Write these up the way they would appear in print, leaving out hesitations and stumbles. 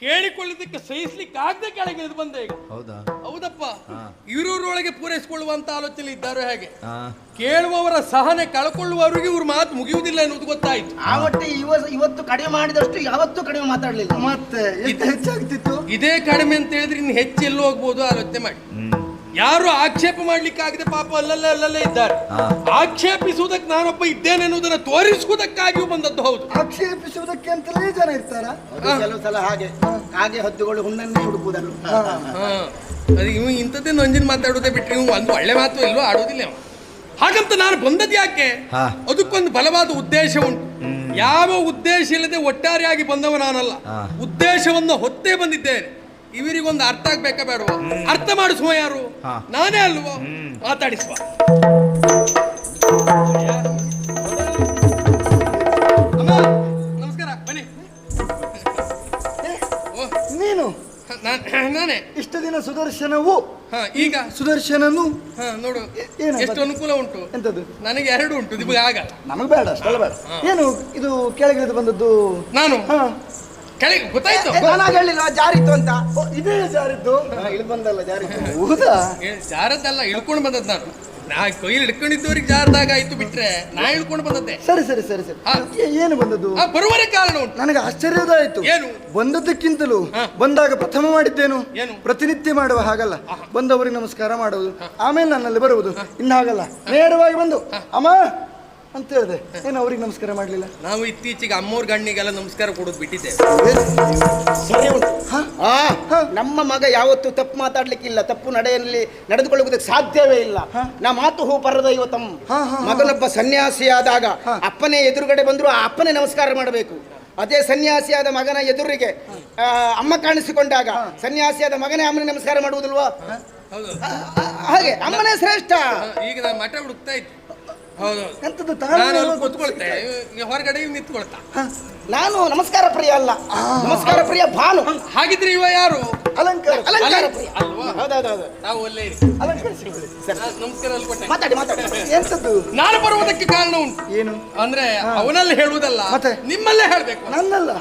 ಕೇಳಿಕೊಳ್ಳಿದ್ದಕ್ಕೆ ಸಹಿಸ್ಲಿಕ್ಕೆ ಆಗದೆ ಕೆಳಗೆ ಇಳಿದು ಬಂದೆ ಈಗ. ಹೌದಪ್ಪ, ಇವರೊಳಗೆ ಪೂರೈಸಿಕೊಳ್ಳುವಂತ ಆಲೋಚನೆ ಇದ್ದಾರೋ ಹೇಗೆ? ಕೇಳುವವರ ಸಹನೆ ಕಳ್ಕೊಳ್ಳುವವರಿಗೆ ಇವ್ರ ಮಾತು ಮುಗಿಯುವುದಿಲ್ಲ ಎನ್ನುವುದು ಗೊತ್ತಾಯ್ತು. ಆವಟ್ಟೆ ಇವತ್ತು ಕಡಿಮೆ ಮಾಡಿದಷ್ಟು ಯಾವತ್ತೂ ಕಡಿಮೆ ಮಾತಾಡ್ಲಿಲ್ಲ. ಮತ್ತೆ ಹೆಚ್ಚಾಗ್ತಿತ್ತು. ಇದೇ ಕಡಿಮೆ ಅಂತ ಹೇಳಿದ್ರೆ ಇನ್ನು ಹೆಚ್ಚೆಲ್ಲೂ ಹೋಗ್ಬೋದು ಆಲೋಚನೆ ಮಾಡಿ. ಯಾರು ಆಕ್ಷೇಪ ಮಾಡ್ಲಿಕ್ಕಾಗದೆ ಪಾಪ ಅಲ್ಲಲ್ಲೇ ಇದ್ದಾರೆ. ಆಕ್ಷೇಪಿಸುವುದಕ್ಕೆ ನಾನೊಬ್ಬ ಇದ್ದೇನೆ ಎನ್ನುವುದನ್ನು ತೋರಿಸುವುದಕ್ಕಾಗಿಯೂ ಬಂದದ್ದು. ಹೌದು, ಆಕ್ಷೇಪಿಸುವುದಕ್ಕೆ ಅಂತಲೇ ಜನ ಇರ್ತಾರ. ಕೆಲವು ಸಲ ಹಾಗೆ ಹದ್ದುಗಳು ಹುಣ್ಣನ್ನೇ ಹುಡುಕುವುದಲ್ಲ. ಅದು ಇವು ಇಂಥದ್ದೇ ನೊಂಜಿನ ಮಾತಾಡೋದೇ ಬಿಟ್ಟರೆ ಇವು ಒಂದು ಒಳ್ಳೆ ಮಾತು ಎಲ್ಲೋ ಆಡೋದಿಲ್ಲ. ಹಾಗಂತ ನಾನು ಬಂದದ್ದು ಯಾಕೆ? ಅದಕ್ಕೊಂದು ಬಲವಾದ ಉದ್ದೇಶ ಉಂಟು. ಯಾವ ಉದ್ದೇಶ ಇಲ್ಲದೆ ಒಟ್ಟಾರೆಯಾಗಿ ಬಂದವ ನಾನಲ್ಲ, ಉದ್ದೇಶವನ್ನು ಹೊತ್ತೇ ಬಂದಿದ್ದೇನೆ. ಇವರಿಗೊಂದು ಅರ್ಥ ಆಗ್ಬೇಕಾ ಬೇಡವ? ಅರ್ಥ ಮಾಡಿಸುವ ಯಾರು? ನಾನೇ ಅಲ್ವೋ? ಮಾತಾಡಿಸುವ. ಅಮ್ಮ ನಮಸ್ಕಾರ, ಬನ್ನಿ. ನೀನು? ನಾನೇ. ಇಷ್ಟು ದಿನ ಸುದರ್ಶನವು, ಈಗ ಸುದರ್ಶನನು. ನೋಡು ಎಷ್ಟು ಅನುಕೂಲ ಉಂಟು. ಎಂತದ್ದು? ನನಗೆ 2 ಉಂಟು, ನಿಮಗೆ ಆಗಲ್ಲ. ನಮಗೆ ಬೇಡ, ಅಷ್ಟೆಲ್ಲ ಬೇಡ. ಏನು ಇದು ಕೆಳಗಿಳಿದು ಬಂದದ್ದು? ನಾನು ಕೆಳಗೆ ಗೊತ್ತಾಯ್ತು. ಹೇಳಿಲ್ಲ ಜಾರಿತ್ತು ಅಂತ. ಇದೇ ಜಾರಿದ್ದು? ಇಳಿದು ಬಂದಲ್ಲ ಜಾರಿತ್ತು. ಹೌದಾ? ಜಾರದ್ದಲ್ಲ, ಇಳ್ಕೊಂಡು ಬಂದದ್ದು ನಾನು. ಕೈಯಲ್ಲಿ ಹಿಡ್ಕೊಂಡಿದ್ದವ್ರಿಗೆ ಜಾರದಾಗ ಆಯ್ತು, ಬಿಟ್ರೆ ನಾ ಇಳ್ಕೊಂಡು ಬಂದದ್ದೆ. ಸರಿ ಸರಿ ಸರಿ ಸರಿ. ಏನು ಬಂದದ್ದು? ಬರುವರೆ ಕಾರಣ ಉಂಟು. ನನಗೆ ಆಶ್ಚರ್ಯದಾಯ್ತು. ಏನು? ಬಂದದ್ದಕ್ಕಿಂತಲೂ ಬಂದಾಗ ಪ್ರಥಮ ಮಾಡಿದ್ದೇನು? ಏನು? ಪ್ರತಿನಿತ್ಯ ಮಾಡುವ ಹಾಗಲ್ಲ, ಬಂದವರಿಗೆ ನಮಸ್ಕಾರ ಮಾಡುವುದು, ಆಮೇಲೆ ನನ್ನಲ್ಲಿ ಬರುವುದು. ಇನ್ನು ಹಾಗಲ್ಲ, ನೇರವಾಗಿ ಬಂದು ಅಮ್ಮ ಅಂತ ಹೇಳಿದೆ. ಏನು ಅವ್ರಿಗೆ ನಮಸ್ಕಾರ ಮಾಡ್ಲಿಲ್ಲ? ನಾವು ಇತ್ತೀಚೆಗೆ ಅಮ್ಮವ್ರ ಗಣ್ಣಿಗೆಲ್ಲ ನಮಸ್ಕಾರ ಕೊಡೋದು ಬಿಟ್ಟಿದ್ದೇವೆ. ಸರಿ ಉಂಟು. ನಮ್ಮ ಮಗ ಯಾವತ್ತು ತಪ್ಪು ಮಾತಾಡ್ಲಿಕ್ಕಿಲ್ಲ, ತಪ್ಪು ನಡೆದುಕೊಳ್ಳುವುದಕ್ಕೆ ಸಾಧ್ಯವೇ ಇಲ್ಲ. ನಾ ಮಾತು ಹೂ ಪರದ ಇವತ್ತಮ್ಮ. ಮಗನೊಬ್ಬ ಸನ್ಯಾಸಿಯಾದಾಗ ಅಪ್ಪನೇ ಎದುರುಗಡೆ ಬಂದ್ರು ಆ ಅಪ್ಪನೇ ನಮಸ್ಕಾರ ಮಾಡಬೇಕು. ಅದೇ ಸನ್ಯಾಸಿಯಾದ ಮಗನ ಎದುರಿಗೆ ಅಮ್ಮ ಕಾಣಿಸಿಕೊಂಡಾಗ ಸನ್ಯಾಸಿಯಾದ ಮಗನೇ ಅಮ್ಮನೇ ನಮಸ್ಕಾರ ಮಾಡುವುದಿಲ್ವಾ? ಹಾಗೆ ಅಮ್ಮನೇ ಶ್ರೇಷ್ಠ. ಈಗ ನಾನು ಮಠ ಹುಡುಕ್ತಾ ಇದ್ದೆ. ಎಂತದ್ದು ಕೂತ್ಕೊಳ್ತೆ, ಹೊರಗಡೆ ನಿಂತ್ಕೊಳ್ತಾ. ನಾನು ನಮಸ್ಕಾರ ಪ್ರಿಯ ಅಲ್ಲ, ನಮಸ್ಕಾರ ಪ್ರಿಯ ಭಾನು. ಹಾಗಿದ್ರೆ ಇವ ಯಾರು? ಅಲಂಕಾರ ಪ್ರಿಯ. ಹೌದೌದು. ನಾವು ಒಳ್ಳೆ ನಮಸ್ಕಾರ ಅಲ್ಕೊಟ್ಟೆ. ಮಾತಾಡಿ. ಎಂತದ್ದು? ನಾನು ಬರುವುದಕ್ಕೆ ಕಾರಣ ಉಂಟು. ಏನು ಅಂದ್ರೆ ಅವನಲ್ಲಿ ಹೇಳುವುದಲ್ಲ, ಮತ್ತೆ ನಿಮ್ಮಲ್ಲೇ ಹೇಳ್ಬೇಕು. ನನ್ನಲ್ಲ.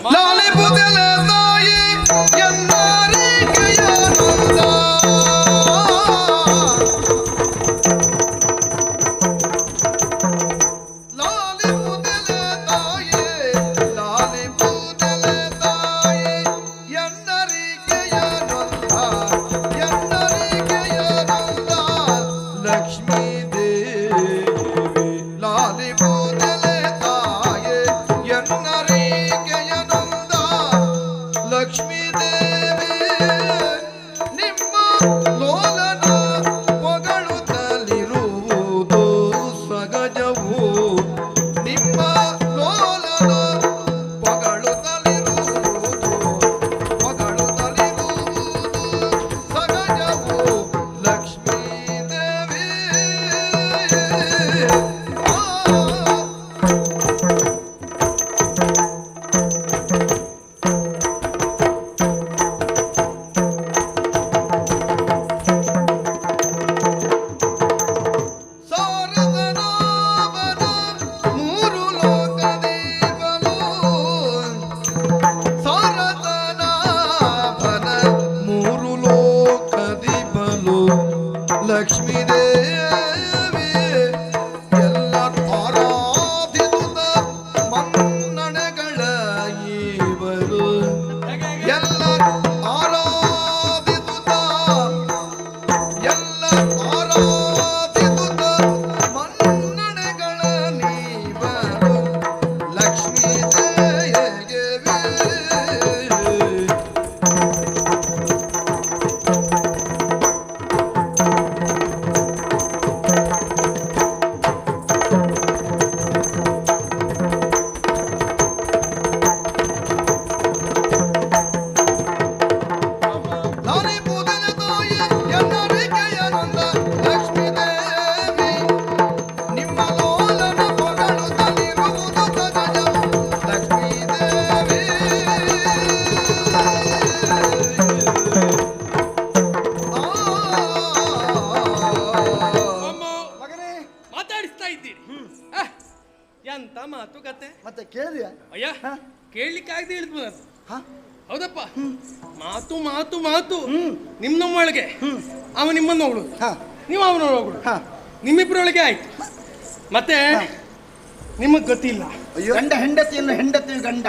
ಹೌದಪ್ಪ. ಮಾತು ಮಾತು ಮಾತು ನಮ್ಮೊಳಗೆ, ಅವ ನಿಮ್ಮನ್ನು ಹೊಗಳು, ನೀವು ಅವನ ಹೊಗಳು, ನಿಮ್ಮಿಬ್ಬರೊಳಗೆ ಆಯ್ತು. ಮತ್ತೆ ನಿಮಗ್ ಗತಿ ಇಲ್ಲ. ಗಂಡ ಹೆಂಡತಿಯನ್ನು ಹೆಂಡತಿ ಗಂಡ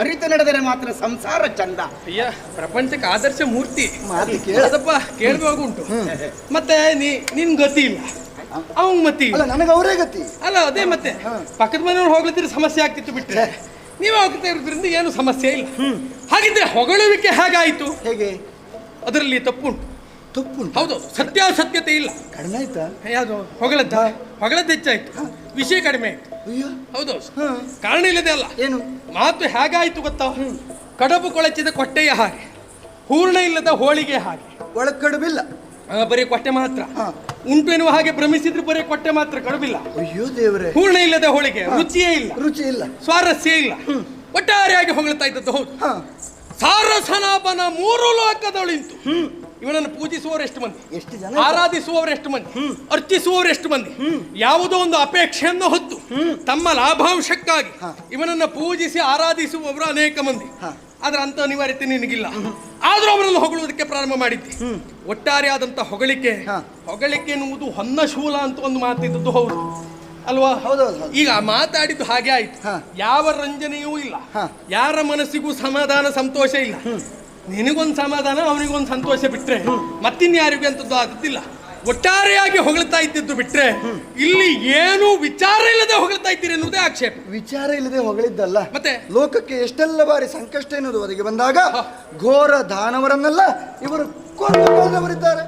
ಅರಿತು ನಡೆದರೆ ಮಾತ್ರ ಸಂಸಾರ ಚಂದ. ಅಯ್ಯ, ಪ್ರಪಂಚಕ್ಕೆ ಆದರ್ಶ ಮೂರ್ತಿ. ಅದಪ್ಪ ಕೇಳ್ಬೋಗುಂಟು. ಮತ್ತೆ ನಿನ್ ಗತಿ ಇಲ್ಲ, ಅವಂಗ್ ಮತಿ ಅಲ್ಲ, ನನಗೆ ಅವರೇ ಗತಿ ಅಲ್ಲ. ಅದೇ ಮತ್ತೆ ಪಕ್ಕದ ಮನೆಯವ್ರು ಹೋಗ್ಲಿದ್ರೆ ಸಮಸ್ಯೆ ಆಗ್ತಿತ್ತು, ಬಿಟ್ರೆ ನೀವೇ ಹೋಗ್ತಾ ಇರೋದ್ರಿಂದ ಏನು ಸಮಸ್ಯೆ ಇಲ್ಲ. ಹಾಗಿದ್ರೆ ಹೊಗಳುವಿಕೆ ಹೇಗಾಯ್ತು? ಹೇಗೆ? ಅದರಲ್ಲಿ ತಪ್ಪುಂಟು. ತಪ್ಪುಂಟು? ಹೌದು, ಸತ್ಯಾಸತ್ಯತೆ ಇಲ್ಲ. ಕಡಿಮೆ ಆಯ್ತಾ? ಯಾವುದು? ಹೊಗಳದ್ದು ಹೆಚ್ಚಾಯ್ತು, ವಿಷಯ ಕಡಿಮೆ ಆಯ್ತು. ಅಯ್ಯೋ, ಹೌದು, ಕಾರಣ ಇಲ್ಲದೆ ಅಲ್ಲ. ಏನು ಮಾತು ಹೇಗಾಯ್ತು ಗೊತ್ತಾ? ಕಡಬು ಕೊಳಚಿದ ಕೊಟ್ಟೆಯ ಹಾಗೆ, ಹೂರ್ಣ ಇಲ್ಲದ ಹೋಳಿಗೆ ಹಾಗೆ. ಒಳಗ್ ಕಡುಬಿಲ್ಲ, ಬರೀ ಕೊಟ್ಟೆ ಮಾತ್ರ ಉಂಟು ಎನ್ನುವ ಹಾಗೆ ಭ್ರಮಿಸಿದ್ರೆ ಬರೀ ಕೊಟ್ಟೆ ಮಾತ್ರ, ಕಡುಬಿಲ್ಲ. ಅಯ್ಯೋ ದೇವರೇ, ಹೂರ್ಣ ಇಲ್ಲದ ಹೋಳಿಗೆ, ರುಚಿಯೇ ಇಲ್ಲ, ರುಚಿ ಇಲ್ಲ, ಸ್ವಾರಸ್ಯ ಇಲ್ಲ. ಒಟ್ಟಾರೆಯಾಗಿ ಹೊಗಳ್ತಾ ಇದ್ದದ್ದು. ಹೌದು, ಸಾರಸನಾಭನ ಮೂರು ಲೋಕದೊಳಿಂತು. ಇವನನ್ನು ಪೂಜಿಸುವವರು ಎಷ್ಟು ಮಂದಿ, ಎಷ್ಟು ಜನ, ಆರಾಧಿಸುವವರು ಎಷ್ಟು ಮಂದಿ, ಅರ್ಚಿಸುವವರು ಎಷ್ಟು ಮಂದಿ. ಯಾವುದೋ ಒಂದು ಅಪೇಕ್ಷೆಯನ್ನು ಹೊತ್ತು ತಮ್ಮ ಲಾಭಾಂಶಕ್ಕಾಗಿ ಇವನನ್ನು ಪೂಜಿಸಿ ಆರಾಧಿಸುವವರು ಅನೇಕ ಮಂದಿ. ಆದ್ರೆ ಅಂತ ಅನಿವಾರ್ಯತೆ ನಿನಗಿಲ್ಲ. ಆದ್ರೂ ಅವರನ್ನು ಹೊಗಳುವುದಕ್ಕೆ ಪ್ರಾರಂಭ ಮಾಡಿದ್ದೆ. ಒಟ್ಟಾರೆ ಆದಂತ ಹೊಗಳಿಕೆ ಎನ್ನುವುದು ಹೊನ್ನ ಶೂಲ ಅಂತ ಒಂದು ಮಾತಿದ್ದದ್ದು. ಹೌದು ಅಲ್ವಾ? ಈಗ ಮಾತಾಡಿದ್ದು ಹಾಗೆ ಆಯ್ತು. ಯಾವ ರಂಜನೆಯೂ ಇಲ್ಲ, ಯಾರ ಮನಸ್ಸಿಗೂ ಸಮಾಧಾನ ಸಂತೋಷ ಇಲ್ಲ. ನಿನಗೊಂದು ಸಮಾಧಾನ, ಅವನಿಗೊಂದು ಸಂತೋಷ ಬಿಟ್ರೆ ಮತ್ತಿನ್ಯಾರಿಗೂ ಅಂತದ್ದು ಆದದ್ದಿಲ್ಲ. ಒಟ್ಟಾರೆಯಾಗಿ ಹೊಗಳ್ತಾ ಇದ್ದಿದ್ದು ಬಿಟ್ರೆ ಇಲ್ಲಿ ಏನೂ ವಿಚಾರ ಇಲ್ಲದೆ ಹೊಗಳ್ತಾ ಇದ್ದೀರಿ ಎನ್ನುವುದೇ ಆಕ್ಷೇಪ. ವಿಚಾರ ಇಲ್ಲದೆ ಹೊಗಳಿದ್ದಲ್ಲ, ಮತ್ತೆ ಲೋಕಕ್ಕೆ ಎಷ್ಟೆಲ್ಲ ಬಾರಿ ಸಂಕಷ್ಟ ಎನ್ನುವುದು ಒದಗಿ ಬಂದಾಗ ಘೋರ ದಾನವರನ್ನೆಲ್ಲ ಇವರು ಕೊಂದವರಿದ್ದಾರೆ.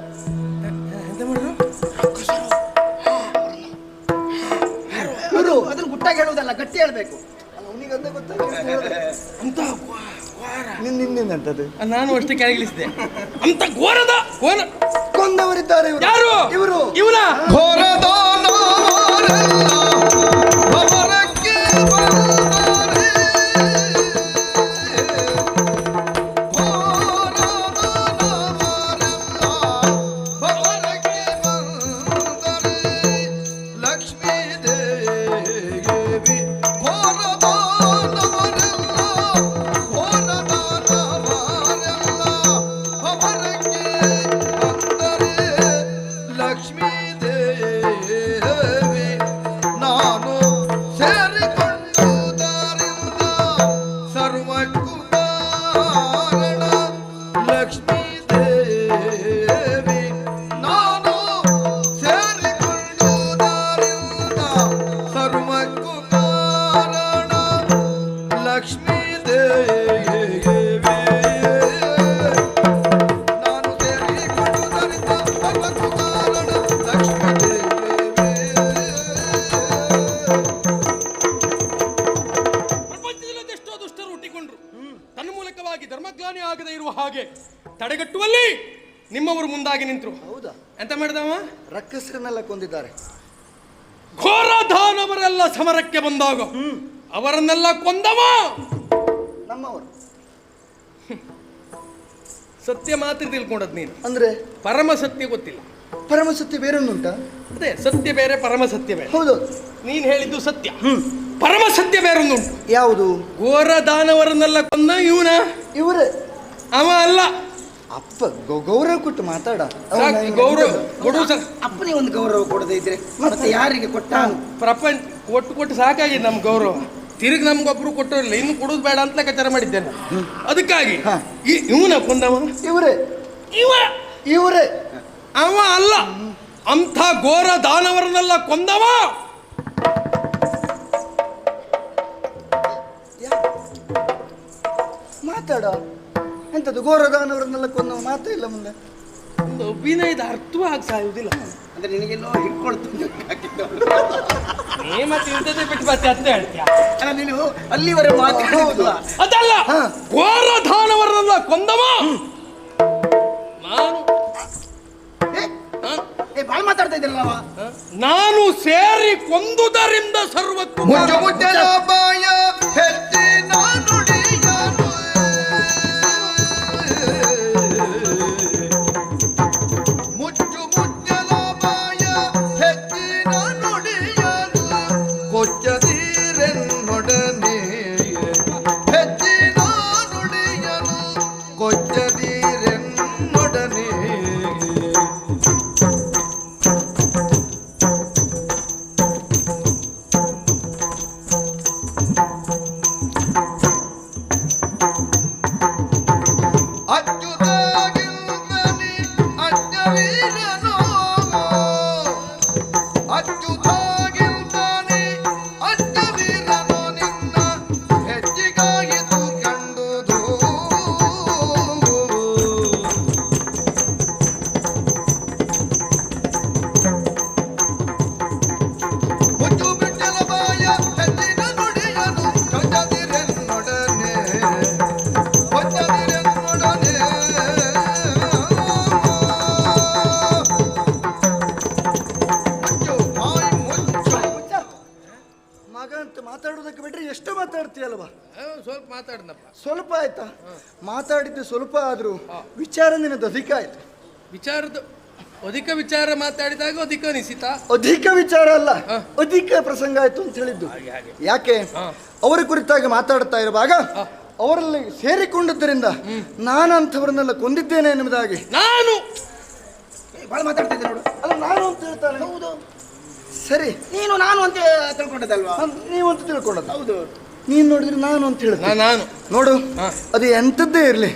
ಅದನ್ನು ಗುಟ್ಟಾಗಿ ಹೇಳುವುದಲ್ಲ, ಗಟ್ಟಿ ಹೇಳ್ಬೇಕು. ಅವನಿಗಂತ ನಿನ್ನಿಂದಂತದ್ದು ನಾನು ಅಷ್ಟೇ ಕೆಳಗಿಳಿಸಿದೆ. ಅಂತ ಘೋರದ ಕೊಂದವರಿದ್ದಾರೆ ಇವರು. ಯಾರು ಇವರು? ಇವನ ಘೋರದ ಧರ್ಮಗ್ಲಾನಿ ಆಗದೆ ಇರುವ ಹಾಗೆ ತಡೆಗಟ್ಟುವಲ್ಲಿ ನಿಮ್ಮವರು ಮುಂದಾಗಿ ನಿಂತರು. ಹೌದಾ? ಎಂತ ಮಾಡಿದವ? ರಕ್ಕಸರನ್ನೆಲ್ಲ ಕೊಂದಿದ್ದಾರೆ. ಘೋರ ದಾನವರೆಲ್ಲ ಸಮರಕ್ಕೆ ಬಂದಾಗ ಅವರನ್ನೆಲ್ಲ ಕೊಂದವ ನಮ್ಮವರು. ಸತ್ಯ ಮಾತ್ರ ತಿಳ್ಕೊಂಡದ್ ನೀನು. ಅಂದ್ರೆ ಪರಮ ಸತ್ಯ ಗೊತ್ತಿಲ್ಲ. ಪರಮ ಸತ್ಯ ಬೇರೊಂದುಂಟ? ಅದೇ ಸತ್ಯ ಬೇರೆ, ಪರಮ ಸತ್ಯ ಬೇರೆ. ಹೌದು, ನೀನ್ ಹೇಳಿದ್ದು ಸತ್ಯ. ಪರಮ ಸತ್ಯ ಬೇರೊಂದುಂಟು. ಯಾವುದು? ಘೋರ ದಾನವರನ್ನೆಲ್ಲ ಕೊಂದ ಇವನ. ಇವರೇ? ಅವ ಅಲ್ಲ. ಅಪ್ಪ ಗೌರವ ಕೊಟ್ಟು ಮಾತಾಡ. ಗೌರವ ಕೊಡು ಸರ್. ಅಪ್ಪನಿಗೆ ಒಂದು ಗೌರವ ಕೊಡದೇ ಇದ್ರೆ ಮತ್ತೆ ಯಾರಿಗೆ ಕೊಟ್ಟ? ಪ್ರಪಂಚ ಕೊಟ್ಟು ಸಾಕಾಗಿದೆ ನಮ್ ಗೌರವ. ತಿರುಗಿ ನಮ್ಗೊಬ್ರು ಕೊಟ್ಟೋರಿಲ್ಲ, ಇನ್ನು ಕೊಡುದು ಬೇಡ ಅಂತ ಲೆಕ್ಕಾಚಾರ ಮಾಡಿದ್ದೇನೆ. ಅದಕ್ಕಾಗಿ ಇವನ ಕೊಂದವ. ಇವರೇ? ಇವರೇ? ಅವ ಅಲ್ಲ. ಅಂಥ ಘೋರ ದಾನವರನ್ನೆಲ್ಲ ಕೊಂದವ ಮಾತಾಡ. ಎಂತದ್ದು ಘೋರ ದಾನವರನ್ನೆಲ್ಲ ಕೊಂದವ? ಮಾತೇ ಇಲ್ಲ ಮುಂದೆ. ಒಂದು ಅಭಿನಯದ ಅರ್ಥವಾಗಿ ಸಾಯುವುದಿಲ್ಲ. ಅಂದ್ರೆ ನಿನಗೆಲ್ಲೋ ಹಿಡ್ಕೊಳ್ತೀನಿ ಮತ್ತೆ ಇಂಥದ್ದೇ ಬಿಟ್ಟು ಮತ್ತೆ ಅಂತ ಹೇಳ್ತೀಯ. ನೀನು ಅಲ್ಲಿವರೆಗೆ ಮಾತಾಡೋದು ಅದಲ್ಲ. ಘೋರ ದಾನವರನ್ನೆಲ್ಲ ಕೊಂದವ ನಾನು. ಬಾಳ್ ಮಾತಾಡ್ತಾ ಇದ್ರಲ್ಲ, ನಾನು ಸೇರಿ ಕೊಂದುದರಿಂದ ಸರ್ವಕ್ಕೂ ಕೊಚ್ಚದಿರೆನ್ನೊಡನೆ ಅಚ್ಯುತಾಗಿಲ್ದನಿ ಅಜ್ಞವೀರನೋ ಅಚ್ಯುತಾಗಿಲ್ದನಿ ಅಜ್ಞವೀರನೋ ನಿನ್ನ ಹೆಜ್ಜೆಗಾಯಿತು ಕಂಡುದು ಮುಚ್ಚು ಬಿಟ್ಟಲ ಬಾಯ ಹೆಜ್ಜಿನ ನುಡಿಯನು ಕೊಚ್ಚದಿರೆನ್ನೊಡನೆ ಕೊಚ್ಚದಿರೆನ್ನೊಡನೆ ಮುಚ್ಚು ಬಾಯಿ ಮುಚ್ಚು ಮಗ ಅಂತ ಮಾತಾಡೋದಕ್ಕೆ ಬಿಟ್ರೆ ಎಷ್ಟು ಮಾತಾಡ್ತೀಯಲ್ವಾ ಸ್ವಲ್ಪ ಮಾತಾಡ್ನಪ್ಪ. ಸ್ವಲ್ಪ ಆಯ್ತಾ ಮಾತಾಡಿದ್ದು ಸ್ವಲ್ಪ ಆದ್ರೂ ವಿಚಾರ ನಿನ್ನದು ಅಧಿಕ ಆಯ್ತು ವಿಚಾರದ ಅಧಿಕ ವಿಚಾರ ಮಾತಾಡಿದಾಗ ಅಧಿಕ ಅನಿಸಿತ. ಅಧಿಕ ವಿಚಾರ ಅಲ್ಲ ಅಧಿಕ ಪ್ರಸಂಗ ಆಯ್ತು ಅಂತ ಹೇಳಿದ್ದು ಯಾಕೆ ಅವರ ಕುರಿತಾಗಿ ಮಾತಾಡ್ತಾ ಇರುವಾಗ ಅವರಲ್ಲಿ ಸೇರಿಕೊಂಡಿದ್ದರಿಂದ ನಾನು ಅಂಥವರನ್ನೆಲ್ಲ ಕೊಂದಿದ್ದೇನೆ ಎನ್ನುವುದಾಗಿ ನಾನು ಬಹಳ ಮಾತಾಡ್ತಿದ್ದೆ ನೋಡು. ಅಲ್ಲ ನಾನು ಅಂತ ಹೇಳ್ತಾನೆ ಹೌದು, ಸರಿ ನೀನು ನಾನು ಅಂತ ತಿಳ್ಕೊಂಡದಲ್ವಾ? ನೀವು ಅಂತ ತಿಳ್ಕೊಳ್ಳೋದು ಹೌದು. ನೀನ್ ನೋಡಿದ್ರೆ ನಾನು ಅಂತ ಹೇಳ್ತೀನಿ ನಾನು ನೋಡು ಅದು ಎಂಥದ್ದೇ ಇರಲಿ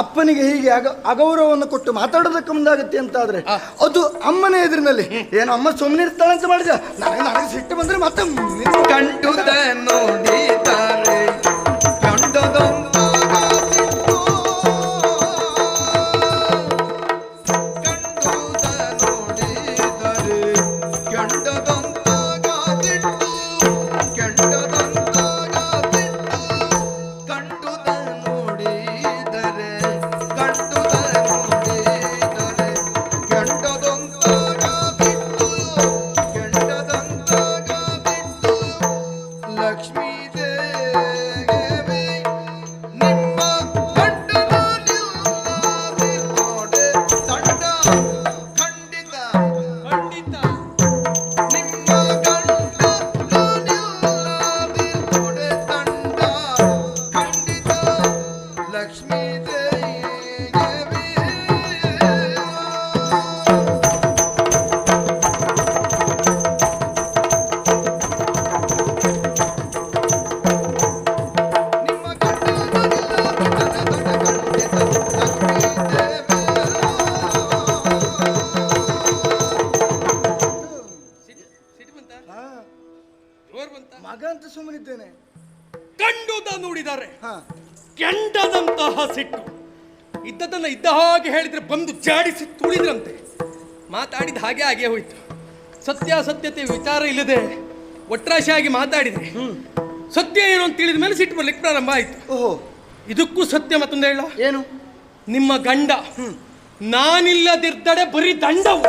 ಅಪ್ಪನಿಗೆ ಹೀಗೆ ಅಗೌರವವನ್ನು ಕೊಟ್ಟು ಮಾತಾಡೋದಕ್ಕೆ ಮುಂದಾಗುತ್ತೆ ಅಂತ ಆದ್ರೆ ಅದು ಅಮ್ಮನ ಎದುರಿನಲ್ಲಿ ಏನು ಅಮ್ಮ ಸುಮ್ಮನೆ ಇರ್ತಾಳೆ ಅಂತ ಮಾಡಿದ ನನಗೆ ಸಿಟ್ಟು ಬಂದ್ರೆ ಮತ್ತೆ ಕಂಡುದ ನೋಡಿದ್ದಾರೆ ಲಕ್ಷ್ಮೀ ದೇವಿ ನಿಮ್ಮ ಕಂಡದಲ್ಲಿ ನೋಡೆ ತಂಡ ಖಂಡಿತ ಖಂಡಿತ ನಿಮ್ಮ ಕಂಡದಲ್ಲಿ ನೋಡೆ ತಂಡ ಖಂಡಿತ ಲಕ್ಷ್ಮೀ ದೇವಿ ಸಿಟ್ಟು ಬಂತ? ಜೋರ್ ಬಂತ? ಮಗ ಅಂತ ಸುಮ್ಮನಿದ್ದೇನೆ ಕಂಡುದ ನೋಡಿದ್ದಾರೆ ಹಾ ಕೆಂಡದಂತಹ ಸಿಟ್ಟು ಇದ್ದದನ್ನ ಇದ್ದ ಹಾಗೆ ಹೇಳಿದ್ರೆ ಬಂದು ಜಾಡಿಸಿ ತುಳಿದ್ರಂತೆ. ಮಾತಾಡಿದ ಹಾಗೆ ಹಾಗೆ ಹೋಯ್ತು. ಸತ್ಯಾಸತ್ಯತೆ ವಿಚಾರ ಇಲ್ಲದೆ ಒಟ್ರಾಶಿಯಾಗಿ ಮಾತಾಡಿದ್ರೆ ಸತ್ಯ ಏನು ಅಂತ ತಿಳಿದ ಮೇಲೆ ಸಿಟ್ಟು ಬರ್ಲಿಕ್ಕೆ ಪ್ರಾರಂಭ ಆಯ್ತು. ಓಹೋ ಇದಕ್ಕೂ ಸತ್ಯ ಮತ್ತೊಂದು ಹೇಳ, ಏನು ನಿಮ್ಮ ಗಂಡ ನಾನಿಲ್ಲದಿದ್ದಡೆ ಬರೀ ದಂಡವು,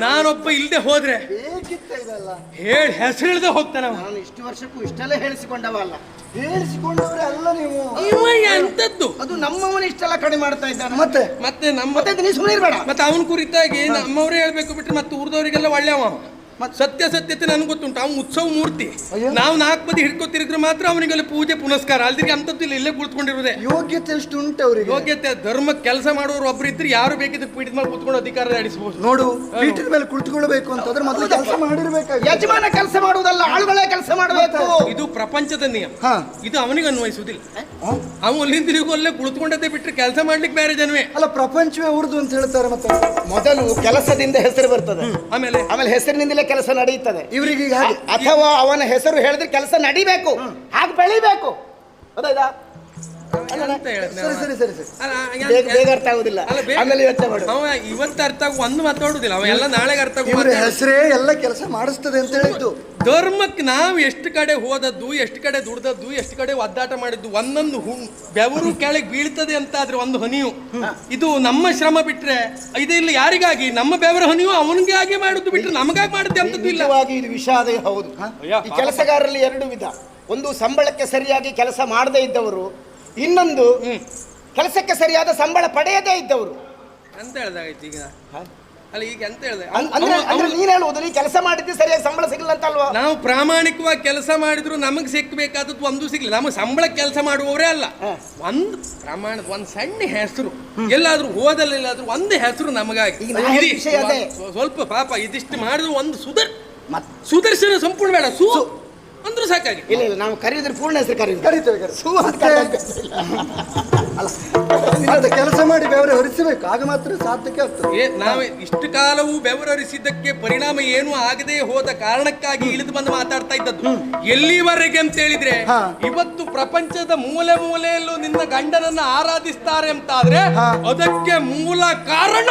ನಾನೊಬ್ಬ ಇಲ್ಲದೆ ಹೋದ್ರೆ ಬೇಕಿತ್ತ ಇದಲ್ಲ ಹೇಳಿ ಹೆಸರಿಳ್ದೆ ಹೋಗ್ತಾನೆ ಅವ. ನಾನು ಇಷ್ಟು ವರ್ಷಕ್ಕೂ ಇಷ್ಟೆಲ್ಲ ಹೇಳಿಸಿಕೊಂಡವ ಅಲ್ಲ. ಹೇಳಿಸಿಕೊಂಡವ್ರೆ ಅಲ್ಲ ನೀವು ಇವ ಎಂತದ್ದು ಅದು ನಮ್ಮವನ ಇಷ್ಟೆಲ್ಲ ಕಡಿಮೆ ಮಾಡ್ತಾ ಇದ್ದಾನೆ. ಮತ್ತೆ ಮತ್ತೆ ನಮ್ಮ ಮತ್ತೆ ನೀ ಸುಮ್ಮನೆ ಇರ್ಬೇಡ. ಮತ್ತೆ ಅವನ ಕುರಿತಾಗಿ ನಮ್ಮವರೇ ಹೇಳ್ಬೇಕು ಬಿಟ್ರೆ ಮತ್ತೆ ಊರ್ದವರಿಗೆಲ್ಲ ಒಳ್ಳೆಯವ. ಸತ್ಯಾಸತ್ಯತೆ ನನಗೆ ಗೊತ್ತುಂಟು. ಅವ್ನು ಉತ್ಸವ ಮೂರ್ತಿ. ಅಯ್ಯೋ. ನಾವು 4 ಬದಿ ಹಿಡ್ಕೊತಿರಿದ್ರೆ ಮಾತ್ರ ಅವನಿಗೆಲ್ಲ ಪೂಜೆ ಪುನಸ್ಕಾರ, ಅಲ್ದಿಗೆ ಅಂತದ್ದು ಇಲ್ಲ, ಇಲ್ಲೇ ಕುಳಿತುಕೊಂಡಿರುವುದೇ. ಯೋಗ್ಯತೆ ಎಷ್ಟು ಉಂಟು ಅವರಿಗೆ ಯೋಗ್ಯತೆ ಧರ್ಮ ಕೆಲಸ ಮಾಡುವವರು ಒಬ್ರು ಇದ್ರೆ ಯಾರು ಬೇಕಿದ್ರೆ ಪೀಠದ ಮೇಲೆ ಕುತ್ಕೊಂಡು ಅಧಿಕಾರ ನಡೆಸಬಹುದು. ನೋಡು ಪೀಠದ ಮೇಲೆ ಕುಳಿತುಕೊಳ್ಬೇಕು ಅಂತಂದ್ರೆ ಮೊದಲು ಕೆಲಸ ಮಾಡಿರ್ಬೇಕಾಗಿ ಯಜಮಾನ ಕೆಲಸ ಮಾಡುವುದಲ್ಲ, ಆಳುಗಳೇ ಕೆಲಸ ಮಾಡಬೇಕು. ಇದು ಪ್ರಪಂಚದ ನಿಯಮ. ಹಾ ಇದು ಅವನಿಗೆ ಅನ್ವಯಿಸುವುದಿಲ್ಲ. ಅವನು ಅಲ್ಲಿಂದ ಅಲ್ಲೇ ಕುಳಿತುಕೊಂಡದ್ದೇ ಬಿಟ್ಟರೆ ಕೆಲಸ ಮಾಡ್ಲಿಕ್ಕೆ ಬೇರೆ ಜನವೇ. ಅಲ್ಲ ಪ್ರಪಂಚವೇ ಅವ್ರದ್ದು ಅಂತ ಹೇಳ್ತಾರೆ. ಮತ್ತೆ ಮೊದಲು ಕೆಲಸದಿಂದ ಹೆಸರು ಬರ್ತದೆ, ಆಮೇಲೆ ಆಮೇಲೆ ಹೆಸರಿನಿಂದಲೇ ಕೆಲಸ ನಡೆಯುತ್ತದೆ. ಇವರಿಗೆ ಈಗ ಹಾಗೆ ಅಥವಾ ಅವನ ಹೆಸರು ಹೇಳಿದ್ರೆ ಕೆಲಸ ನಡಿಬೇಕು, ಹಾಗೆ ಬೆಳಿಬೇಕು. ಗೊತ್ತಾಯ್ತಾ? ಅಂತ ಹೇಳಿದ್ನೆ ಅವ. ಸರಿ ಸರಿ ಸರಿ ಸರಿ ಅಲ್ಲ, ಬೇಗ ಅರ್ಥ ಆಗುದಿಲ್ಲ, ಅಲ್ಲ, ಬೇಗ- ಆಮೇಲೆ ಯೋಚನೆ ಮಾಡು. ಅವ ಇವತ್ತು ಅರ್ಥ ಆಗುವ ಒಂದು ಮಾತಾಡುದಿಲ್ಲ, ಅವ ಎಲ್ಲ ನಾಳೆಗೆ ಅರ್ಥ ಆಗುವ ಇವ್ರ ಮಾತಾಡುದು. ಹೆಸರೇ ಎಲ್ಲ ಕೆಲಸ ಮಾಡಿಸ್ತದೆ ಅಂತ ಹೇಳಿದ್ದು. ಧರ್ಮಕ್ಕೆ ನಾವು ಎಷ್ಟು ಕಡೆ ಹೋದದ್ದು, ಎಷ್ಟು ಕಡೆ ದುಡ್ದದ್ದು, ಎಷ್ಟು ಕಡೆ ಒದ್ದಾಟ ಮಾಡಿದ್ದು, ಒಂದೊಂದು ಬೆವರು ಕೆಳಗೆ ಬೀಳ್ತದೆ ಅಂತ ಆದ್ರೆ ಒಂದು ಹನಿಯು ಇದು ನಮ್ಮ ಶ್ರಮ ಬಿಟ್ರೆ ಇದು ಇಲ್ಲ ಯಾರಿಗಾಗಿ, ನಮ್ಮ ಬೆವರ ಹನಿಯು ಅವನಿಗೆ ಆಗಿ ಮಾಡುದು ಬಿಟ್ರೆ ನಮಗಾಗಿ ಮಾಡುತ್ತೆ ಅಂತದ್ದು ಇಲ್ಲ. ನಿಜವಾಗಿ ಇದು ವಿಷಾದ ಹೌದು. ಅಯ್ಯ, ಈ ಕೆಲಸಗಾರರಲ್ಲಿ 2 ವಿಧ. ಒಂದು ಸಂಬಳಕ್ಕೆ ಸರಿಯಾಗಿ ಕೆಲಸ ಮಾಡದೇ ಇದ್ದವರು, ಇನ್ನೊಂದು ಕೆಲಸಕ್ಕೆ ಸರಿಯಾದ ಸಂಬಳ ಪಡೆಯದೇ ಇದ್ದವರು. ಅಂತ ಹೇಳ್ದಾಗೈತಿ ಈಗ. ಅಲ್ಲ ಈಗ ಎಂತ ಹೇಳಿದೆ ಅಂದ್ರೆ ನೀನ್ ಹೇಳುವುದು ನೀ ಕೆಲಸ ಮಾಡಿದ್ದು ಸರಿಯಾಗಿ ಸಂಬಳ ಸಿಗಲ್ಲ ಅಂತ ಅಲ್ವಾ? ನಾವು ಪ್ರಾಮಾಣಿಕವಾಗಿ ಕೆಲಸ ಮಾಡಿದ್ರು ನಮಗೆ ಸಿಕ್ಕಬೇಕಾದದ್ದು ಒಂದು ಸಿಗ್ಲಿ. ನಮಗೆ ಸಂಬಳ ಕೆಲಸ ಮಾಡುವವರೇ ಅಲ್ಲ, ಒಂದು ಪ್ರಮಾಣದ ಒಂದು ಸಣ್ಣ ಹೆಸರು ಎಲ್ಲಾದ್ರೂ ಹೋದಲ್ಲೆಲ್ಲಾದ್ರೂ ಒಂದು ಹೆಸರು ನಮಗಾಗಿ ಸ್ವಲ್ಪ ಪಾಪ ಇದಿಷ್ಟು ಮಾಡಿದ್ರು ಒಂದು ಸುದರ್ಶನ ಸಂಪೂರ್ಣ ಬೇಡ ಅಂದ್ರೂ ಸಾಕಾಗಿ. ಇಲ್ಲ ಇಲ್ಲ, ನಾವು ಕರೆಯುದ್ರೆ ಪೂರ್ಣ ಹೆಸರು ಕರಿತೇವೆ. ಕೆಲಸ ಮಾಡಿ ಬೆವರ ಹೊರಿಸಬೇಕು, ಆಗ ಮಾತ್ರ ಸಾರ್ಥಕ ಆಗ್ತದೆ. ನಾವೇ ಇಷ್ಟು ಕಾಲವೂ ಬೆವರರಿಸಿದ್ದಕ್ಕೆ ಪರಿಣಾಮ ಏನೂ ಆಗದೆ ಹೋದ ಕಾರಣಕ್ಕಾಗಿ ಇಳಿದು ಬಂದು ಮಾತಾಡ್ತಾ ಇದ್ದದ್ದು. ಎಲ್ಲಿವರೆಗೆ ಅಂತ ಹೇಳಿದ್ರೆ, ಇವತ್ತು ಪ್ರಪಂಚದ ಮೂಲೆ ಮೂಲೆಯಲ್ಲೂ ನಿನ್ನ ಗಂಡನನ್ನ ಆರಾಧಿಸ್ತಾರೆ ಅಂತ ಆದ್ರೆ ಅದಕ್ಕೆ ಮೂಲ ಕಾರಣ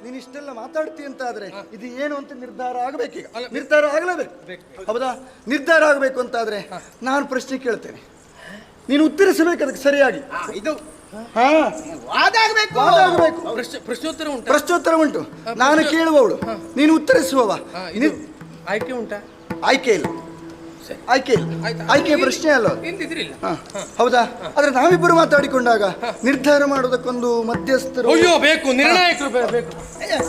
ನೀನ್ ಇಷ್ಟೆಲ್ಲ ಮಾತಾಡ್ತಿ ಅಂತ ಆದ್ರೆ ಇದು ಏನು ಅಂತ ನಿರ್ಧಾರ ಆಗಬೇಕೀಗ. ನಿರ್ಧಾರ ಆಗಲೇಬೇಕು, ಹೌದಾ? ನಿರ್ಧಾರ ಆಗಬೇಕು ಅಂತ ಆದ್ರೆ ನಾನು ಪ್ರಶ್ನೆ ಕೇಳ್ತೇನೆ, ನೀನು ಉತ್ತರಿಸಬೇಕು ಅದಕ್ಕೆ ಸರಿಯಾಗಿ. ಇದು ಪ್ರಶ್ನೋತ್ತರ ಉಂಟು. ನಾನು ಕೇಳುವವಳು, ನೀನು ಉತ್ತರಿಸುವವ. ಆಯ್ಕೆ ಉಂಟಾ? ಆಯ್ಕೆ ಇಲ್ಲ, ಆಯ್ಕೆ ಪ್ರಶ್ನೆ ಅಲ್ಲ, ಹೌದಾ? ಆದ್ರೆ ನಾವಿಬ್ಬರು ಮಾತಾಡಿಕೊಂಡಾಗ ನಿರ್ಧಾರ ಮಾಡೋದಕ್ಕೊಂದು ಮಧ್ಯಸ್ಥರು ಬೇಕು, ನಿರ್ಣಾಯಕರು ಬೇಕು.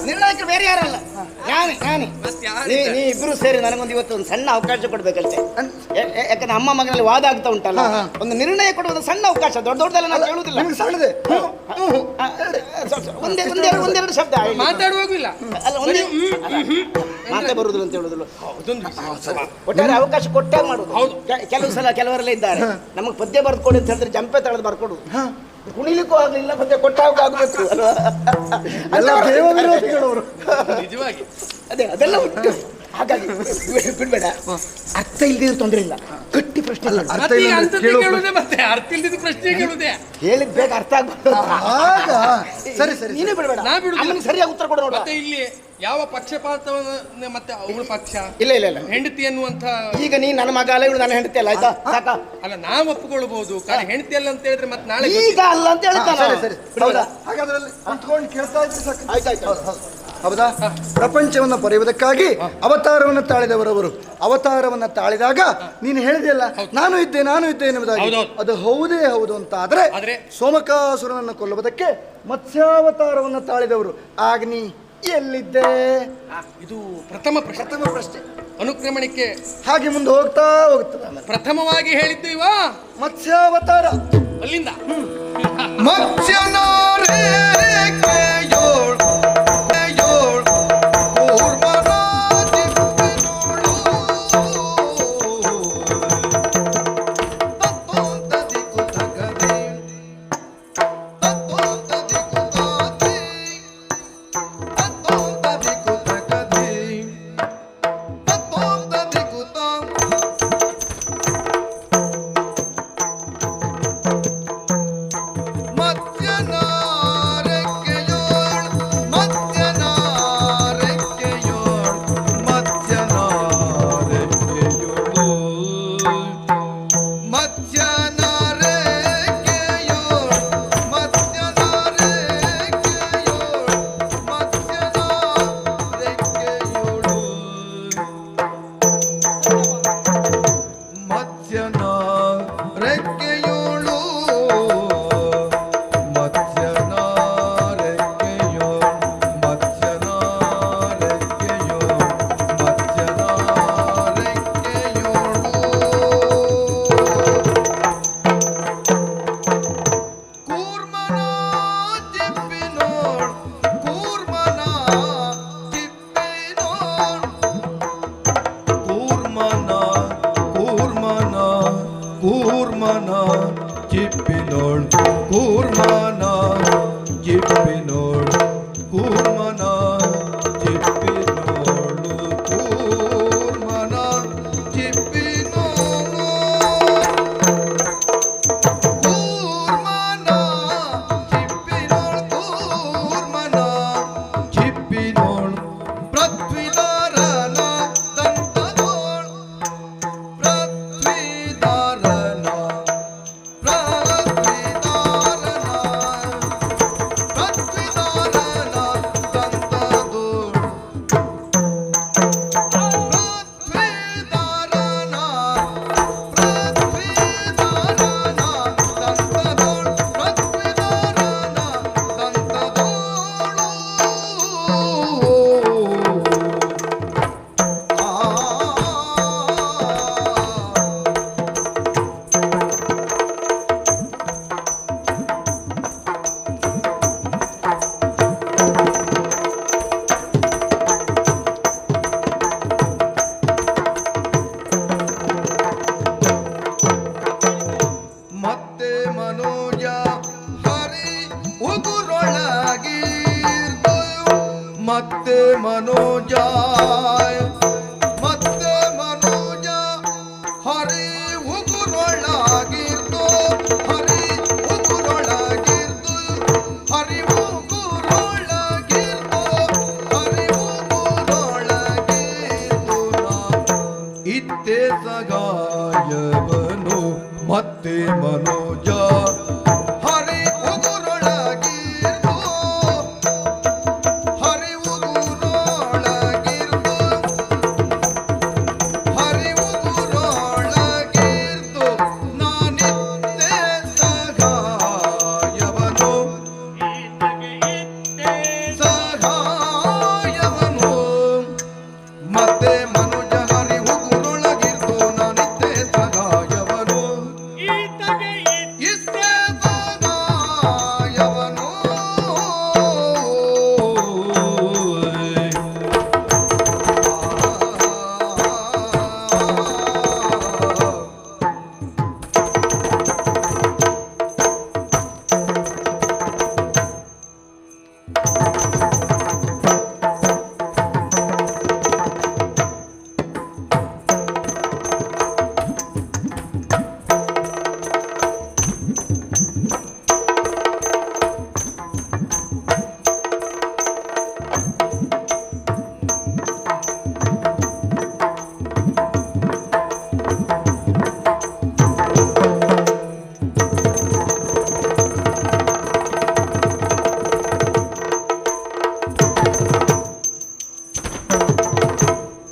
ನಿರ್ಣಾಯಕರು ಬೇರೆ ಯಾರಲ್ಲ, ನೀ ಇಬ್ರು ಸೇರಿ ನನಗೊಂದು ಇವತ್ತು ಒಂದು ಸಣ್ಣ ಅವಕಾಶ ಕೊಡ್ಬೇಕಂತೆ. ಯಾಕಂದ್ರೆ ಅಮ್ಮ ಮಗನಲ್ಲಿ ವಾದ ಆಗ್ತಾ ಉಂಟಲ್ಲ, ಒಂದು ನಿರ್ಣಯ ಕೊಡುವ ಸಣ್ಣ ಅವಕಾಶ. ದೊಡ್ಡದೆಲ್ಲ ನಾನು ಕೇಳುವುದಿಲ್ಲ, ಸಣ್ಣದೆ ಒಂದೆರಡು ಶಬ್ದ ಮಾತಾಡುವಾಗಿಲ್ಲ, ಮಾತೇ ಬರುದಿಲ್ಲ ಅಂತ ಹೇಳುದಿಲ್ಲ. ಒಟ್ಟಾರೆ ಅವಕಾಶ ಕೊಟ್ಟಾಗ ಮಾಡುದು. ಕೆಲವು ಸಲ ಕೆಲವರೆಲ್ಲ ಇದ್ದಾರೆ, ನಮಗೆ ಪದ್ಯ ಬರ್ಕೊಡಿ ಅಂತ ಹೇಳಿದ್ರೆ ಜಂಪೆ ತಳೆದು ಬರ್ಕೊಡುದು. ಕುಣಿಲಿಕ್ಕೂ ಆಗ್ಲಿಲ್ಲ, ಪದ್ಯ ಕೊಟ್ಟಾಗ ಆಗ್ಬೇಕು. ನಿಜವಾಗಿ ಅದೆಲ್ಲ ಉಂಟು. ಹಾಗಾಗಿ ಬಿಡ್ಬೇಡ. ಅರ್ಥ ಇಲ್ದಿದ್ರೆ ತೊಂದರೆ ಇಲ್ಲ, ಗಟ್ಟಿ ಪ್ರಶ್ನೆ ಹೇಳಿದ್ ಬೇಗ ಅರ್ಥ ಆಗ್ಬಾರ್ದು. ಸರಿ ಸರಿ, ನೀನೇ ಬಿಡ್ಬೇಡ, ಸರಿಯಾಗಿ ಉತ್ತರ ಕೊಡ. ಮತ್ತೆ ಇಲ್ಲಿ ಯಾವ ಪಕ್ಷಪಾತವನ್ನ ಮತ್ತೆ ಅವಳ ಪಕ್ಷ ಇಲ್ಲ ಇಲ್ಲ ಇಲ್ಲ, ಹೆಂಡತಿ ಅನ್ನುವಂತ. ಈಗ ನೀ ನನ್ನ ಮಗ ಅಲ್ಲ, ಇವಳು ನನ್ನ ಹೆಂಡತಿ ಅಲ್ಲ, ಆಯ್ತಾ? ಸಾಕ ಅಲ್ಲ, ನಾವು ಒಪ್ಪಿಕೊಳ್ಬಹುದು, ಹೆಂಡತಿ ಅಲ್ಲ ಅಂತ ಹೇಳಿದ್ರೆ ಮತ್ತೆ ನಾಳೆ ಈಗ ಅಲ್ಲ ಅಂತ ಹೇಳ್ತಾನೆ. ಸರಿ, ಹಾಗಾದ್ರೆ ಕುತ್ಕೊಂಡು ಕೇಳ್ತಾ ಇದ್ರೆ ಸಾಕು. ಆಯ್ತಾಯ್ತು, ಹೌದಾ? ಪ್ರಪಂಚವನ್ನು ಪಡೆಯುವುದಕ್ಕಾಗಿ ಅವತಾರವನ್ನು ತಾಳಿದವರವರು. ಅವತಾರವನ್ನು ತಾಳಿದಾಗ ನೀನು ಹೇಳಿದೆಯಲ್ಲ, ನಾನು ಇದ್ದೆ ಎನ್ನುವುದಾಗಿ. ಅದು ಹೌದೇ ಹೌದು ಅಂತ ಆದ್ರೆ ಸೋಮಕಾಸುರನನ್ನು ಕೊಲ್ಲುವುದಕ್ಕೆ ಮತ್ಸ್ಯಾವತಾರವನ್ನು ತಾಳಿದವರು. ಆಗ ನೀ ಎಲ್ಲಿದ್ದೆ? ಇದು ಪ್ರಥಮ ಪ್ರಶ್ನೆ. ಅನುಕ್ರಮಣಿಕೆ ಹಾಗೆ ಮುಂದೆ ಹೋಗ್ತಾ ಹೋಗ್ತದೆ. ಪ್ರಥಮವಾಗಿ ಹೇಳಿದ್ದು ಇವ ಮತ್ಸ್ಯಾವತಾರ, ಅಲ್ಲಿಂದ ಮನೋಜಾಯ ಮತ್ತೆ ಮನೋಜ ಹರಿ ಉಗುರೊಳಗಿರ್ದು ಹರಿ ಉಗುರೊಳಗಿರ್ದು ಹರಿ ಉಗುರೊಳಗಿರ್ದು ಹರಿ ಉಗುರೊಳಗಿರ್ದು ಇತ್ತೆ ಸಗಾಯವನು ಮತ್ತೆ ಮನೋಜ ಹರಿ ಉಗುರೊಳಗಿರ್ದು ಹರಿ ಉಗುರೊಳಗಿರ್ದು ಹರಿ ಉಗುರೊಳಗಿರ್ದು ನಾನಿತ್ತೆ ಸಗಾಯವನು ಸಗಾಯವನು ಮತ್ತೆ ಮನುಜ ಹರಿ ಉಗುರೊಳಗಿರ್ದು ನಾನಿತ್ತೆ ಸಗಾಯವನು ಇತ್ತೆ ಸಗಾಯವನು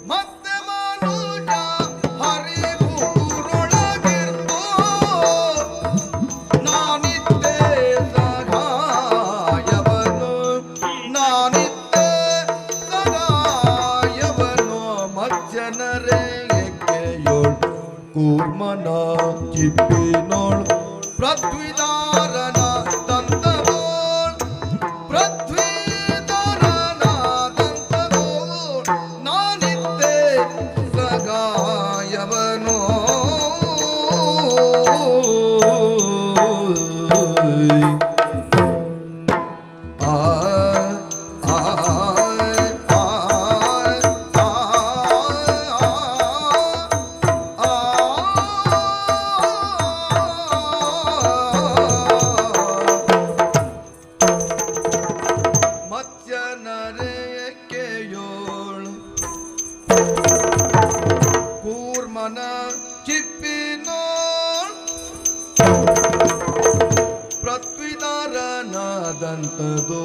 ಮತ್ತೆ ಮನುಜ ಹರಿ ಉಗುರೊಳಗಿರ್ದು ನಾನಿತ್ತೆ ಸಗಾಯವನು ನಾನಿತ್ತೆ ಸಗಾಯವನು ಮಜ್ಜನರೇ ಎಕ್ಕೆಯೋಳ್ ಕೂರ್ಮನ ಚಿಪ್ಪಿನೋಳ್ ಪೃಥ್ವಿದಾರನ ದಂತಗೋಳ್ ಪೃಥ್ವಿದಾರನ ದಂತಗೋಳ್ ನಾನಿತ್ತೆ ಸಗಾಯವನು ಆ ಆ ಮತ್ಸ್ಯನರೇಕೆಯೋಳು ಕೂರ್ಮನ ಚಿಪ್ಪಿನೋಳ್ ಪೃಥ್ವಿದಾರನಾದಂತದು